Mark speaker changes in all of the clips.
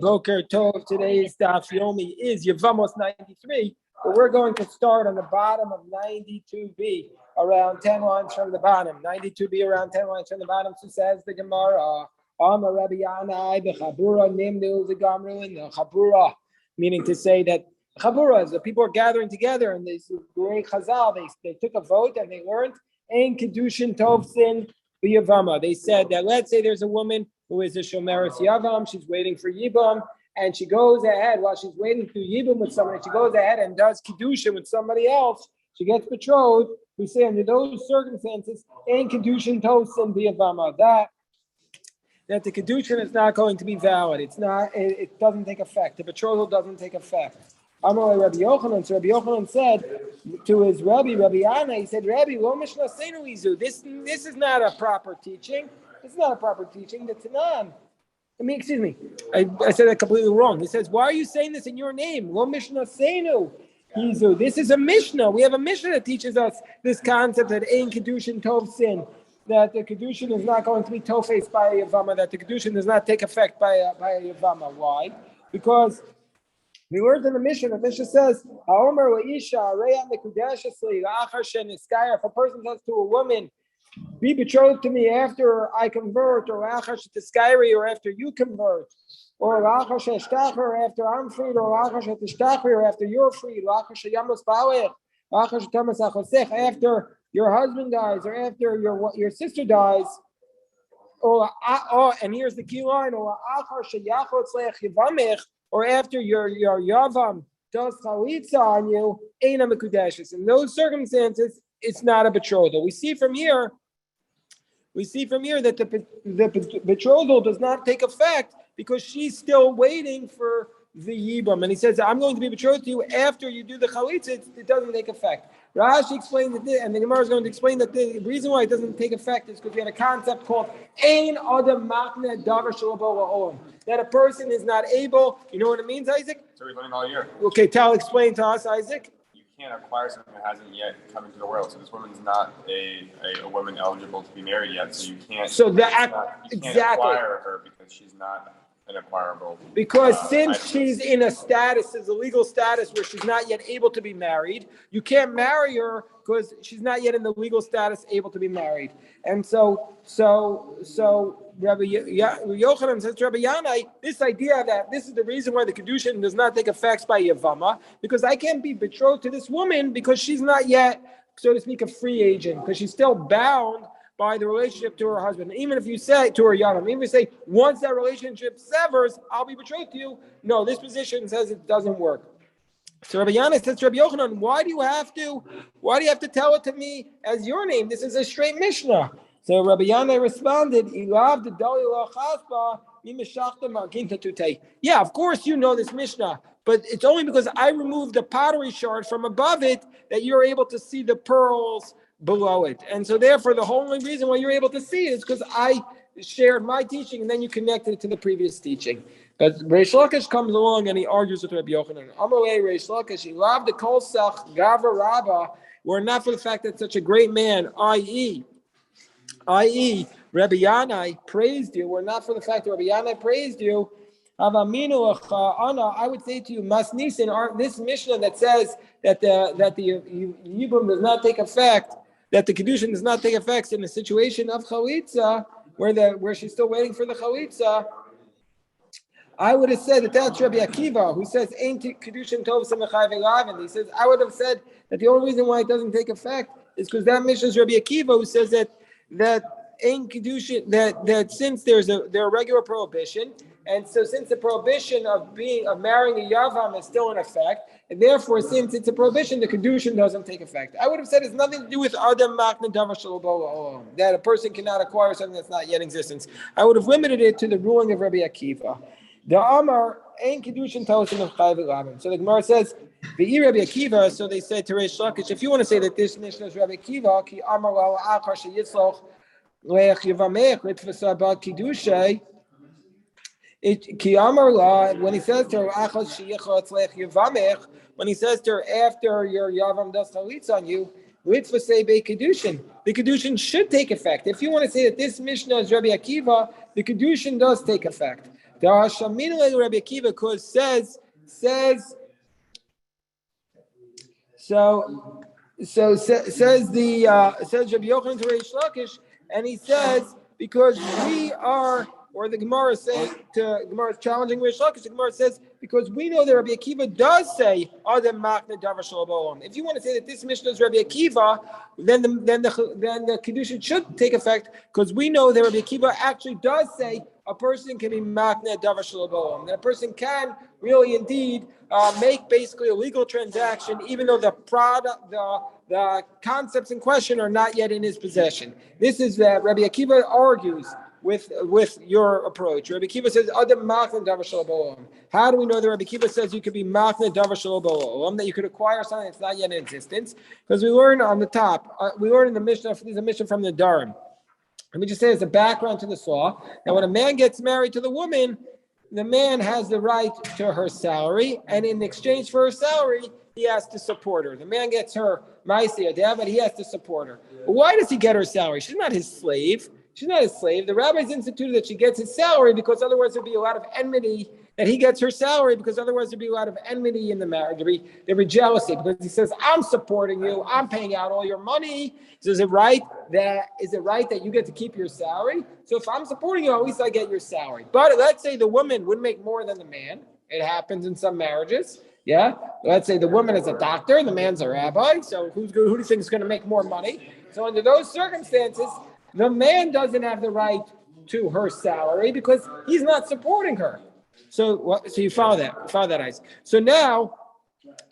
Speaker 1: Boker Tov. Today's Daf Yoni is Yevamos 93, but we're going to start on the bottom of 92b, around 10 lines from the bottom. 92b, around 10 lines from the bottom. So says the Gemara, Rabbi Yanai, the Chabura Nimnu, the Gamru, and the Chabura, meaning to say that Chaburas, the people are gathering together, and this great Chazal, they took a vote and they learned Ein Kedushin Tov Sin Yevama. They said that let's say there's a woman who is a Shomeres Yavam, she's waiting for Yibam, and she goes ahead while she's waiting for Yibam with somebody, she goes ahead and does Kedushin with somebody else, she gets betrothed. We say under those circumstances, Ein Kedushin Tov Sin Yevama, that the Kedushin is not going to be valid. It doesn't take effect. The betrothal doesn't take effect. Amar Rabbi Yochanan. So Rabbi Yochanan said to his Rabbi Anna, he said, Rabbi, lo Mishnah Seinu Izu. This is not a proper teaching. It's not a proper teaching. The Tanan. Excuse me. I said that completely wrong. He says, why are you saying this in your name? Lo Mishnah Seinu Izu. This is a Mishnah. We have a Mishnah that teaches us this concept that Ein Kedushin Tov Sin, that the Kedushin is not going to be tofes by a Yevama, that the Kedushin does not take effect by a Yevama. Why? Because we learned in the Mishnah, the Mishnah says, if a person says to a woman, be betrothed to me after I convert, or after you convert, or after I'm freed, or after you're freed, after your husband dies, or after your sister dies, and here's the key line, or after your Yavam does chalitza on you, Eina Mekudeshes. In those circumstances, it's not a betrothal. We see from here that the betrothal does not take effect because she's still waiting for the Yibam. And he says, I'm going to be betrothed to you after you do the chalitza. It doesn't take effect. Rashi explained that, and the Gemara is going to explain that the reason why it doesn't take effect is because we have a concept called Ein Adam Machne Davar Shelo Bo La'olam, that a person is not able. You know what it means, Isaac?
Speaker 2: So we're learning all year.
Speaker 1: Okay, explain to us, Isaac.
Speaker 2: You can't acquire something that hasn't yet come into the world. So this woman's not a woman eligible to be married yet. So you can't. So you can't acquire her because she's not an acquirable.
Speaker 1: Because since she's in a status, is a legal status where she's not yet able to be married, you can't marry her because she's not yet in the legal status able to be married. And so Rabbi Yochanan says to Rabbi Yanai, this idea that this is the reason why the Kedushin does not take effect by Yevama, because I can't be betrothed to this woman because she's not yet, so to speak, a free agent, because she's still bound by the relationship to her husband. Even if you say to her Yavam, even if you say, once that relationship severs, I'll be betrothed to you. No, this position says it doesn't work. So Rabbi Yanai says to Rabbi Yochanan, why do you have to tell it to me as your name? This is a straight Mishnah. So Rabbi Yanai responded, yeah, of course you know this Mishnah, but it's only because I removed the pottery shard from above it that you're able to see the pearls below it. And so therefore the only reason why you're able to see it is because I shared my teaching and then you connected it to the previous teaching. But Reish Lakish comes along and he argues with Rabbi Yochanan. Amalei Reish Lakish, he loved the kol sach gavra rabba, were not for the fact that such a great man, i.e. Rabbi Yanai praised you, were not for the fact that Rabbi Yanai praised you. I would say to you, Masnisin, this Mishnah that says that the Yibum does not take effect, that the Kedushin does not take effect in the situation of Chalitza, where she's still waiting for the Chalitza, I would have said that that's Rabbi Akiva, who says, Ain't Kedushin Tov Samachai Ve'lavin. He says, I would have said that the only reason why it doesn't take effect is because that Mishnah is Rabbi Akiva, who says that Ein Kedushin, that since there's a regular prohibition, and so since the prohibition of marrying a Yavam is still in effect, and therefore since it's a prohibition, the Kedushin doesn't take effect. I would have said it's nothing to do with Adam Machna Davar Shelo Bo La'olam, that a person cannot acquire something that's not yet in existence. I would have limited it to the ruling of Rabbi Akiva. The Amar Ein Kedushin Tosim of Chai V'Lavin. So the Gemara says, V'i Rabbi Akiva. So they said to Reish Lakish, if you want to say that this Mishnah is Rabbi Akiva, Ki Amar Lo Achar Sheyitzloch Leich Yevamech Litvasa Ba Kiddushay. When he says to her, when he says to her, after your Yavam does chalitza on you, the Kedushin should take effect. If you want to say that this Mishnah is Rabbi Akiva, the Kedushin does take effect. Rabbi Akiva, because says Rabbi Yochanan to Reish Lakish, and he says because we are, or the Gemara is saying to Gemara is challenging Reish Lakish. The Gemara says because we know that Rabbi Akiva does say Adam Machne Davar Shel Ba'olam. If you want to say that this Mishnah is Rabbi Akiva, then the Kedusha should take effect because we know that Rabbi Akiva actually does say a person can be Machne Davar Shel Ba'olam. That a person can really indeed make basically a legal transaction, even though the product, the concepts in question are not yet in his possession. This is that Rabbi Akiva argues with your approach. Rabbi Akiva says, Adam Machne Davar Shel Ba'olam. How do we know that Rabbi Akiva says you could be Machne Davar Shel Ba'olam, that you could acquire something that's not yet in existence? Because we learn on the top, we learn in the Mishnah, there's a Mishnah from the Dharam. Let me just say as a background to the law, that when a man gets married to the woman, the man has the right to her salary, and in exchange for her salary, he has to support her. The man gets her ma'aseh yadeh, but he has to support her. But why does he get her salary? She's not his slave. She's not his slave. The rabbis instituted that she gets his salary because otherwise there'd be a lot of enmity, that he gets her salary because otherwise there'd be a lot of enmity in the marriage. There'd be jealousy because he says, I'm supporting you. I'm paying out all your money. So is it right that you get to keep your salary? So if I'm supporting you, at least I get your salary. But let's say the woman would make more than the man. It happens in some marriages. Yeah. Let's say the woman is a doctor, the man's a rabbi. So who do you think is going to make more money? So under those circumstances, the man doesn't have the right to her salary because he's not supporting her. So you follow that, Isaac. So now,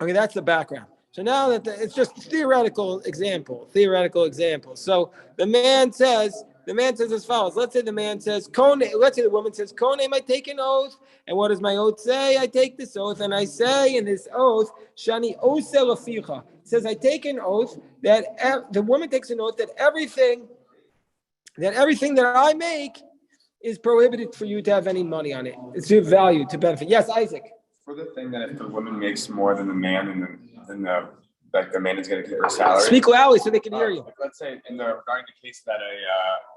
Speaker 1: okay, that's the background. So now that it's just theoretical example. So the man says as follows. Let's say the man says, let's say the woman says, Konem, I take an oath. And what does my oath say? I take this oath, and I say in this oath, Shani Osel Aficha. It says, I take an oath that the woman takes an oath that everything that I make is prohibited for you to have any money on it. It's to value, to benefit. Yes, Isaac.
Speaker 2: For the thing that if the woman makes more than the man, then the man is going to get her salary.
Speaker 1: Speak loudly so they can hear you.
Speaker 2: Let's say regarding the case that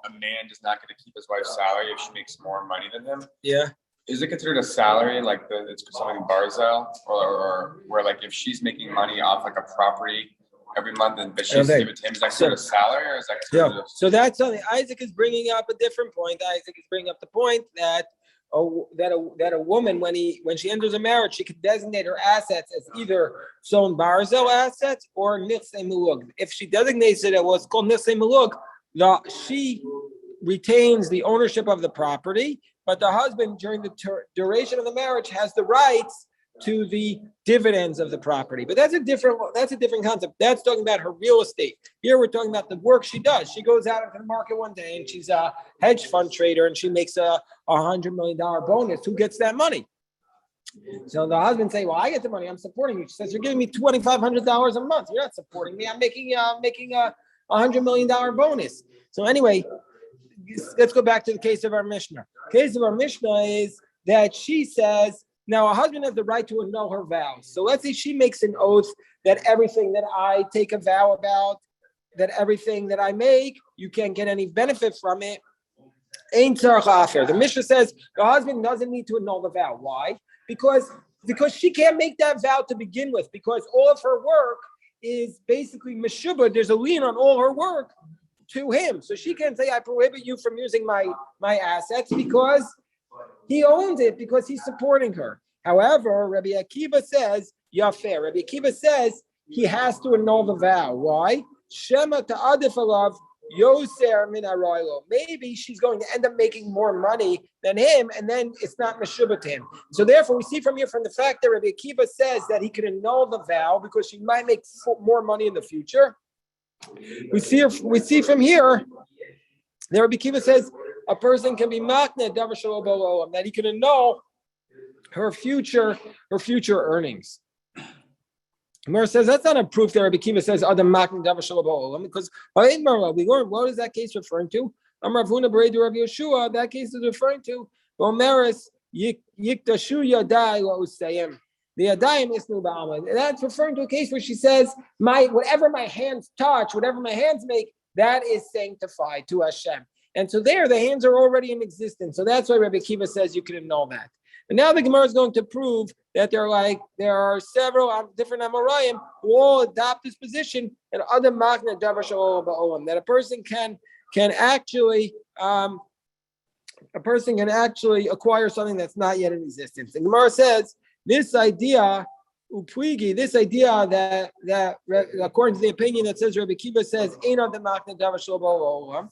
Speaker 2: a man is not going to keep his wife's salary if she makes more money than him.
Speaker 1: Yeah.
Speaker 2: Is it considered a salary, like it's something barzel, or where like if she's making money off like a property every month and but she's giving it to him, is that considered a salary or is that considered
Speaker 1: So that's something. Isaac is bringing up a different point. Isaac is bringing up the point that a woman when she enters a marriage, she could designate her assets as either son barzel assets or nifsei mulug. If she designates it as what's called nifsei mulug, she retains the ownership of the property, but the husband during the duration of the marriage has the rights to the dividends of the property. But that's a different concept. That's talking about her real estate. Here we're talking about the work she does. She goes out into the market one day and she's a hedge fund trader and she makes a $100 million bonus. Who gets that money? So the husband say, well, I get the money. I'm supporting you. She says, you're giving me $2,500 a month. You're not supporting me. I'm making a $100 million bonus. So anyway, let's go back to the case of our Mishnah. The case of our Mishnah is that she says, now, a husband has the right to annul her vows. So let's say she makes an oath that everything that I take a vow about, that everything that I make, you can't get any benefit from it. Ein tzarich afer. The Mishnah says the husband doesn't need to annul the vow. Why? Because she can't make that vow to begin with, because all of her work is basically meshubah. There's a lien on all her work to him. So she can't say, I prohibit you from using my assets because he owns it, because he's supporting her. However, Rabbi Akiva says, Yafeh. Rabbi Akiva says he has to annul the vow. Why? Shema ta'adif alav yoser min araylo. Maybe she's going to end up making more money than him, and then it's not meshubah to him. So therefore, we see from here, from the fact that Rabbi Akiva says that he can annul the vow because she might make more money in the future. We see from here that Rabbi Akiva says a person can be makne davar shelo ba'olam, that he can annul her future earnings. Gemara says that's not a proof that Rabbi Akiva says adam makne davar shelo ba'olam, because we learned what is that case referring to? Rav Huna b'reidu Rav Yeshua. That case is referring to Omeres yiktashu yadai la'usayim. The Yadayim Isnu Ba'alma. That's referring to a case where she says, whatever my hands touch, whatever my hands make, that is sanctified to Hashem. And so there, the hands are already in existence. So that's why Rabbi Akiva says you can annul that. And now the Gemara is going to prove that there are several different Amoraim who all adopt this position, and other Machna Davar Shalom Ba'olam, that a person can actually acquire something that's not yet in existence. And Gemara says this idea Upwigi, this idea that according to the opinion that says Rabbi Akiva says Einad the Machna Davar Shalom Ba'olam,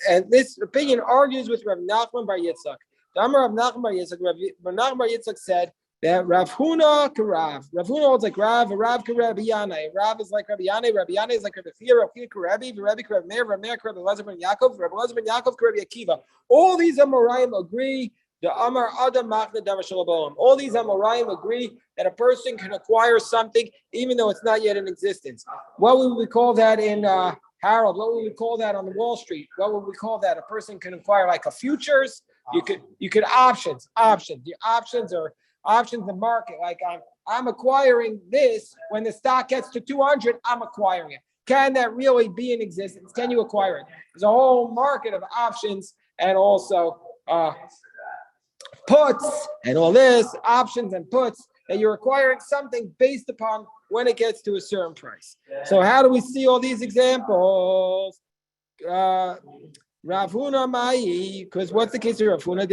Speaker 1: and this opinion argues with Rav Nachman Bar Yitzchak. The Amar Rav Nachman Bar Yitzchak, Rav Nachman Bar Yitzchak said that Rav Huna Karav. Rav Huna holds like Rav, Rav Karav Yanai. Rav is like Rabbi Yanai, Rabbi Yanai is like Rabbi Chia, Rabbi Chia Karabi, Rabbi Karav Meir, Rabbi Meir Karav Elazar ben Yaakov, Rabbi Elazar ben Yaakov Karabi Akiva. All these Amoraim agree. The Amar Adam Machna Davar Shalom Ba'olam. All these Amoraim agree that a person can acquire something even though it's not yet in existence. What would we call that in Harold? What would we call that on the Wall Street? What would we call that? A person can acquire like a futures. You could options. The options are options in market. Like I'm acquiring this when the stock gets to 200. I'm acquiring it. Can that really be in existence? Can you acquire it? There's a whole market of options and also puts and all this options and puts that you're acquiring something based upon when it gets to a certain price. So how do we see all these examples? Rav Huna Mai, because what's the case of Rav Huna? If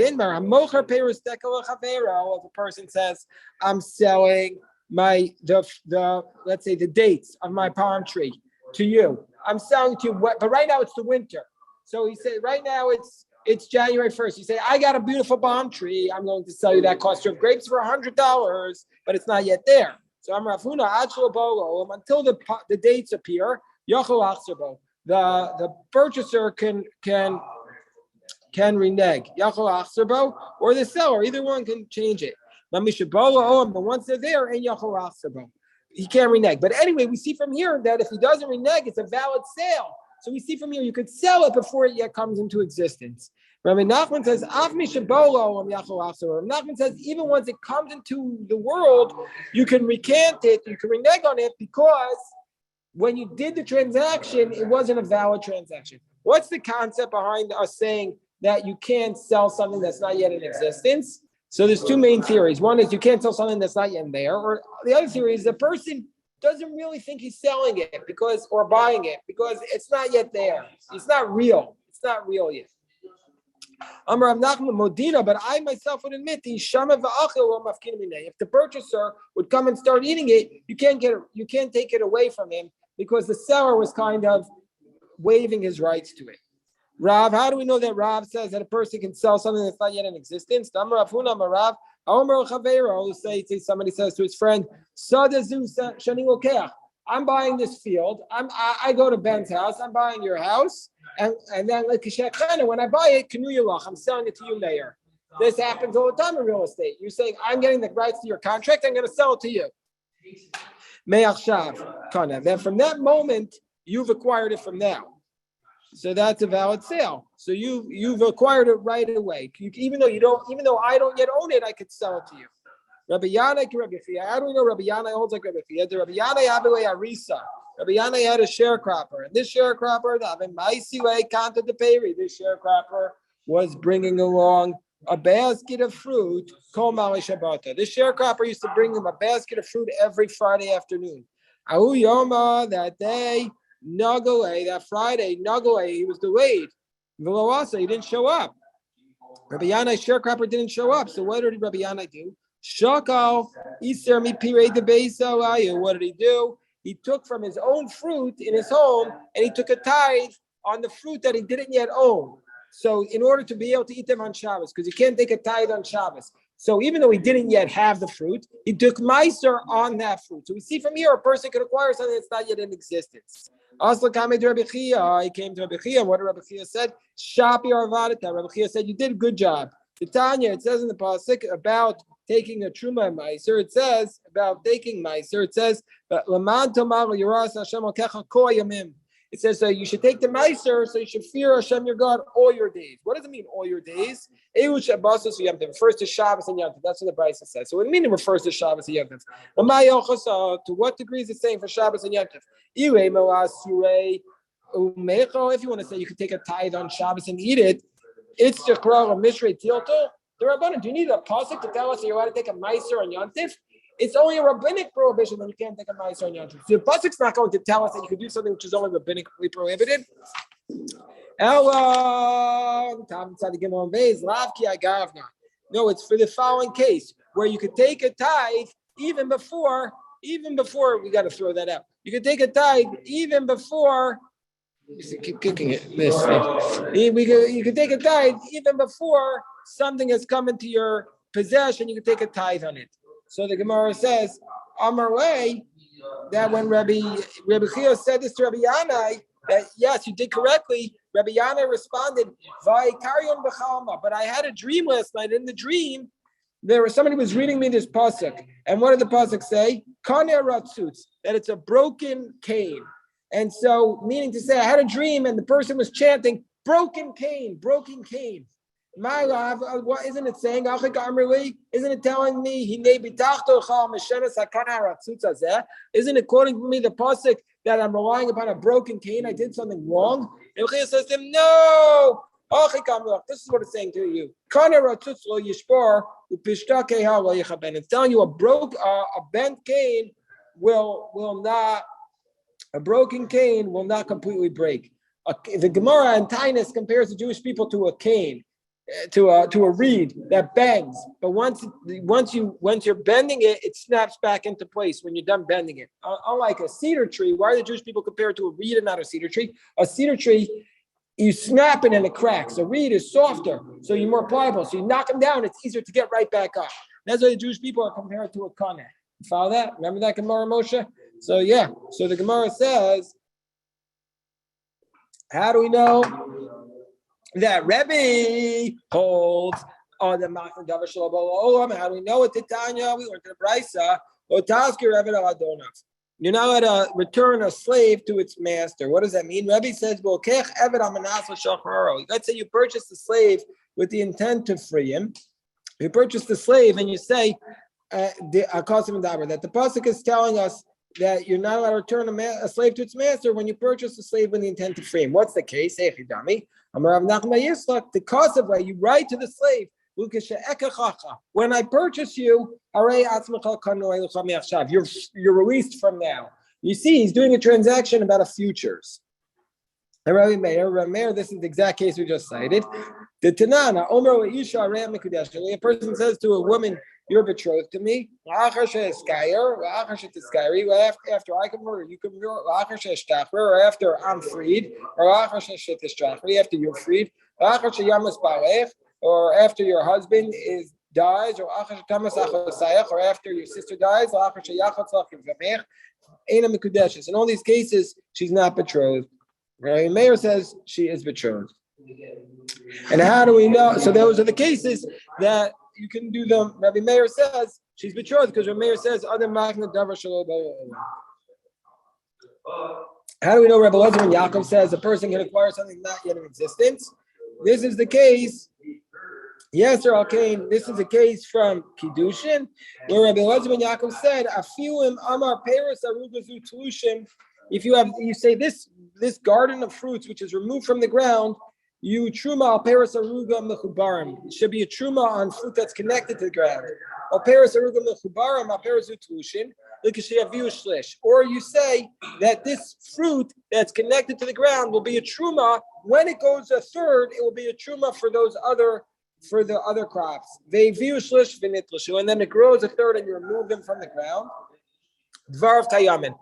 Speaker 1: a person says, I'm selling let's say the dates of my palm tree to you. I'm selling to you, but right now it's the winter. So he said, right now it's January 1st. You say, I got a beautiful palm tree. I'm going to sell you that cluster of grapes for $100, but it's not yet there. So I'm Rav Huna until the dates appear. The purchaser can renege, or the seller. Either one can change it. But once they're there, he can't renege. But anyway, we see from here that if he doesn't renege, it's a valid sale. So we see from here you could sell it before it yet comes into existence. Rabbi Nachman says, Rabbi Nachman says, even once it comes into the world, you can recant it, you can renege on it, because when you did the transaction, it wasn't a valid transaction. What's the concept behind us saying that you can't sell something that's not yet in existence? So there's two main theories. One is you can't sell something that's not yet there, or the other theory is the person doesn't really think he's selling it or buying it because it's not yet there. It's not real. It's not real yet. Amar Rav Nachman Modina, but I myself would admit if the purchaser would come and start eating it, you can't take it away from him because the seller was kind of waiving his rights to it. Rav, how do we know that Rav says that a person can sell something that's not yet in existence? Amar Rav Huna Amar Rav, say somebody says to his friend, I'm buying this field. I go to Ben's house. I'm buying your house, and then when I buy it, I'm selling it to you later. This happens all the time in real estate. You're saying I'm getting the rights to your contract. I'm going to sell it to you. Then from that moment, you've acquired it from now. So that's a valid sale. So you've acquired it right away. Even though I don't yet own it, I could sell it to you. Rabbi Yanai, Rabbi Chia. How do we know Rabbi Yanai holds like Rabbi Chia? Rabbi Yanai Abelei Arisa. Rabbi Yanai had a sharecropper, and this sharecropper, this sharecropper was bringing along a basket of fruit. This sharecropper used to bring him a basket of fruit every Friday afternoon. Ahu Yoma, that day, Nagale, that Friday, Nagale, he was delayed. Vilawasa, he didn't show up. Rabbi Yanai's sharecropper didn't show up. So what did Rabbi Yanai do? Shakal, Iser mi pirei de beisa. What did he do? He took from his own fruit in his home and he took a tithe on the fruit that he didn't yet own. So in order to be able to eat them on Shabbos, because you can't take a tithe on Shabbos. So even though he didn't yet have the fruit, he took meiser on that fruit. So we see from here a person can acquire something that's not yet in existence. Also came to Rabbi Chia. He came to Rabbi Chia, and what did Rabbi Chia said? Shapi arvadita. Rabbi Chia said, you did a good job. Tanya, it says in the pasuk about taking a truma meiser. It says about taking meiser. It says, "Laman tomaru yiras Hashem alkecha kol yamim." It says you should take the meiser, so you should fear Hashem your God all your days. What does it mean, all your days? It refers to Shabbos and Yom Tov. That's what the Brisa says. So what do you mean it refers to Shabbos and Yom Tov? To what degree is it saying for Shabbos and Yom Tov? If you want to say you could take a tithe on Shabbos and eat it, it's the Chorah of Mishrei Tilto. The Rabbanan, do you need a pasuk to tell us that you're allowed to take a meiser on Yontif? It's only a rabbinic prohibition that you can't take a meiser on Yontif. So the pasuk's not going to tell us that you could do something which is only rabbinically prohibited. No, it's for the following case where you could take a tithe even before we got to throw that out. You could take a tithe even before. Keep kicking it. You could take a tithe even before something has come into your possession. You can take a tithe on it. So the Gemara says, Amar way, that when Rabbi Chia said this to Rabbi Yanai, that yes, you did correctly. Rabbi Yanai responded, but I had a dream last night. In the dream, somebody was reading me this pasuk, and what did the pasuk say? Kaneh ratzutz, that it's a broken cane. And so, meaning to say, I had a dream, and the person was chanting, broken cane, broken cane. My love, what isn't it saying? Isn't it telling me, isn't it quoting for me the pasuk that I'm relying upon a broken cane? I did something wrong. And Chia says to him, no. This is what it's saying to you. It's telling you a bent cane will not. A broken cane will not completely break. The Gemara and Tainus compares the Jewish people to a cane, to a reed that bends. But once you're bending it, it snaps back into place when you're done bending it. Unlike a cedar tree, why are the Jewish people compared to a reed and not a cedar tree? A cedar tree, you snap it and it cracks. A reed is softer, so you're more pliable. So you knock them down, it's easier to get right back up. That's why the Jewish people are compared to a kaneh. Follow that? Remember that Gemara, Moshe? So the Gemara says, how do we know that Rebbe holds on the Machne Davar Shelo B'Olam? How do we know it? Titania, we learned in the Brisa, Otasker Rebbe al Adonav. You're not allowed to return a slave to its master. What does that mean? Rebbe says, let's say you purchase the slave with the intent to free him. You purchase the slave and you say, that the pasuk is telling us that you're not allowed to return a slave to its master when you purchase a slave with the intent to free him. What's the case? The cause of why you write to the slave, when I purchase you, you're released from now. You see, he's doing a transaction about a futures. Rabbi Meir, this is the exact case we just cited. The Tanana, a person says to a woman, you're betrothed to me. After I convert, you convert, or after I'm freed, or after you're freed, or after your husband dies, or after your sister dies, in all these cases, she's not betrothed. Rabbi Meir says she is betrothed. And how do we know? So those are the cases that you can do them. Rabbi Meir says she's betrothed because Rabbi Meir says other Machne Davar Shelo B'Olam. How do we know Rabbi Elazar and Yaakov says a person can acquire something not yet in existence? This is the case. Yes, or Alkain. This is a case from Kiddushin, where Rabbi Elazar and Yaakov said, "Afilim Amar Peres Arugazu Tlushim." If you say this garden of fruits which is removed from the ground, you truma al peres aruga mechubarim. It should be a truma on fruit that's connected to the ground. Al peres aruga mechubarim al peres utlushin l'kashiyaviu shlish. Or you say that this fruit that's connected to the ground will be a truma. When it goes a third, it will be a truma for the other crops. Ve'viu shlish v'nitlushu, and then it grows a third, and you remove them from the ground. Dvar of tayamin,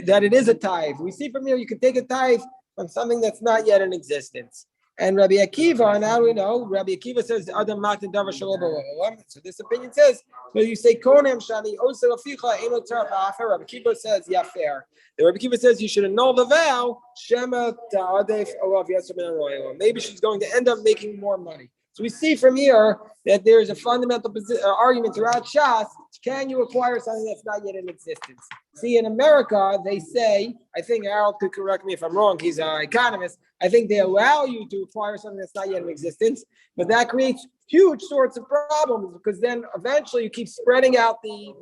Speaker 1: that it is a tithe. We see from here you can take a tithe on something that's not yet in existence. And Rabbi Akiva, and how do we know? Rabbi Akiva says, Adam Machne Davar Shelo B'Olam. So this opinion says, when you say Konem Shani Osel Aficha Eno Tzarach Ha'afer, Rabbi Akiva says, yeah, fair. The Rabbi Akiva says you should annul the vow, Shema Ta'adef Olav Yasser Ben Royal. Maybe she's going to end up making more money. So we see from here that there's a fundamental argument throughout Shas. Can you acquire something that's not yet in existence? See, in America, they say, I think Harold could correct me if I'm wrong, he's an economist, I think they allow you to acquire something that's not yet in existence, but that creates huge sorts of problems because then eventually you keep spreading out the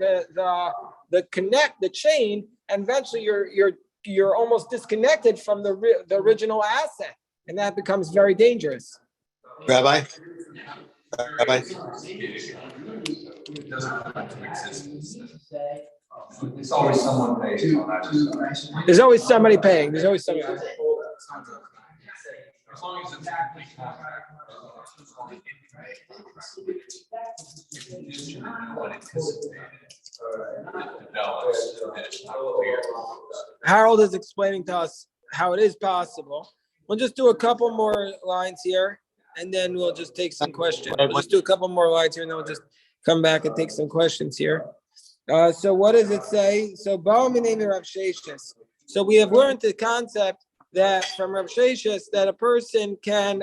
Speaker 1: chain, and eventually you're you're almost disconnected from the original asset, and that becomes very dangerous.
Speaker 3: Rabbi?
Speaker 4: There's always someone paying on that.
Speaker 1: There's always somebody paying. There's always somebody paying.
Speaker 4: As long as it's
Speaker 1: Harold is explaining to us how it is possible. We'll just do a couple more lines here, and then we'll just take some questions. We'll just do a couple more lines here, and then we'll just come back and take some questions here. So what does it say? So Rav Sheshes. So we have learned the concept that from Rav Sheshes that a person can.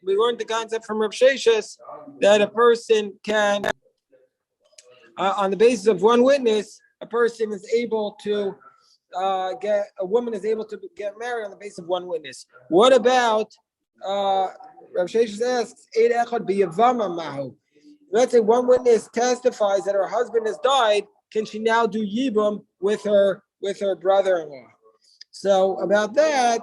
Speaker 1: We learned the concept from Rav Sheshes that a person can, on the basis of one witness, a person is able to a woman is able to get married on the basis of one witness. What about Rav Sheshes asks, Eid echad b'yevama mahu? Let's say one witness testifies that her husband has died. Can she now do yibum with her brother-in-law? So about that,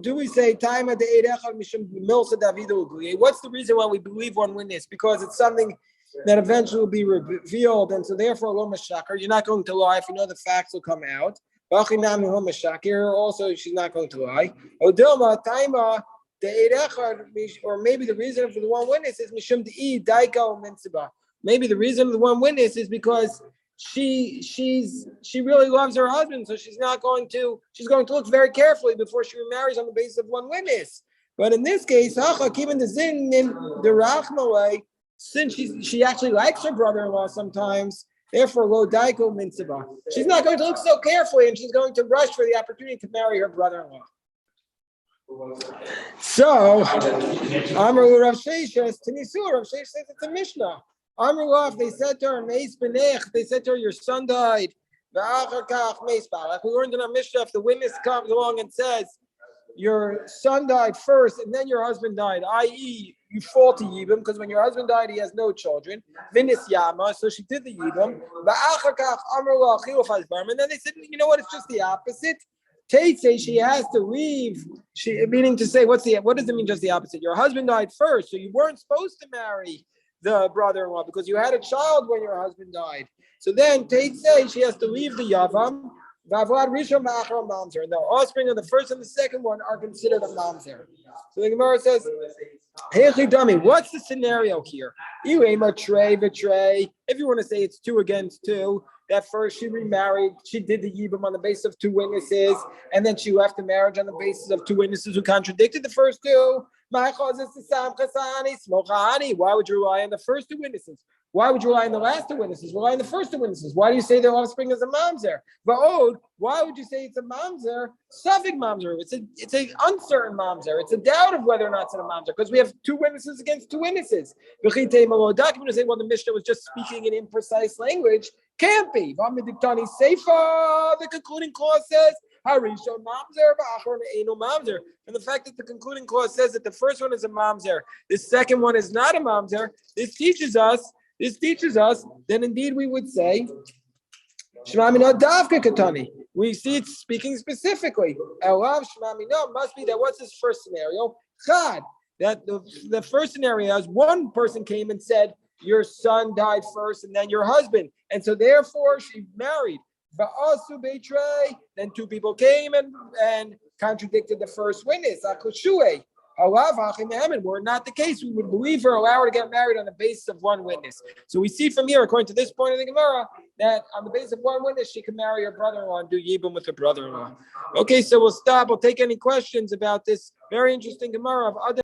Speaker 1: do we say time at the Eid echad mishum milsa davidu ugliye? What's the reason why we believe one witness? Because it's something that eventually will be revealed, and so therefore lo mashakar. You're not going to lie if you know the facts will come out. Also, she's not going to lie. Odilma taima. Or maybe the reason for the one witness is mishum de'i daika u'mintzibah. Maybe the reason for the one witness is because she really loves her husband, so she's going to look very carefully before she remarries on the basis of one witness. But in this case, even the zin in the rachmalei, since she actually likes her brother-in-law sometimes, therefore lo daika u'mintzibah. She's not going to look so carefully, and she's going to rush for the opportunity to marry her brother-in-law. So, Amru Rav Sheshes, Tinisu, Rav Sheshes says it's a Mishnah. Amru Rav, they said to her, Meis Benech, they said to her, your son died. We learned in our Mishnah, if the witness comes along and says, your son died first and then your husband died, i.e., you fall to Yibam, because when your husband died, he has no children. Vinis Yama, so she did the Yibam. And then they said, you know what, it's just the opposite. Tate say she has to leave. Meaning to say, what does it mean? Just the opposite. Your husband died first, so you weren't supposed to marry the brother-in-law because you had a child when your husband died. So then Tate say she has to leave the yavam. And the offspring of the first and the second one are considered a mamzer. So the Gemara says, "Hey, dummy, what's the scenario here? If you want to say it's 2 against 2. That first she remarried, she did the yibum on the basis of 2 witnesses, and then she left the marriage on the basis of 2 witnesses who contradicted the first 2. Why would you rely on the first 2 witnesses? Why would you rely on the last 2 witnesses? Rely on the first 2 witnesses. Why do you say their offspring is a mamzer? Va'od, why would you say it's a mamzer? Safek mamzer. It's an uncertain mamzer. It's a doubt of whether or not it's a mamzer because we have 2 witnesses against 2 witnesses. Document say, well, the Mishnah was just speaking in imprecise language. Can't be. The concluding clause says, and the fact that the concluding clause says that the first one is a mamzer, the second one is not a mamzer, this teaches us, then indeed we would say, we see it speaking specifically. Must be that what's this first scenario? That the first scenario is one person came and said, your son died first and then your husband. And so therefore she married. Then 2 people came and contradicted the first witness. Were not the case, we would believe her, allow her to get married on the basis of 1 witness. So we see from here, according to this point of the Gemara, that on the basis of 1 witness, she can marry her brother-in-law and do yibum with her brother-in-law. Okay, so we'll stop. We'll take any questions about this very interesting Gemara of other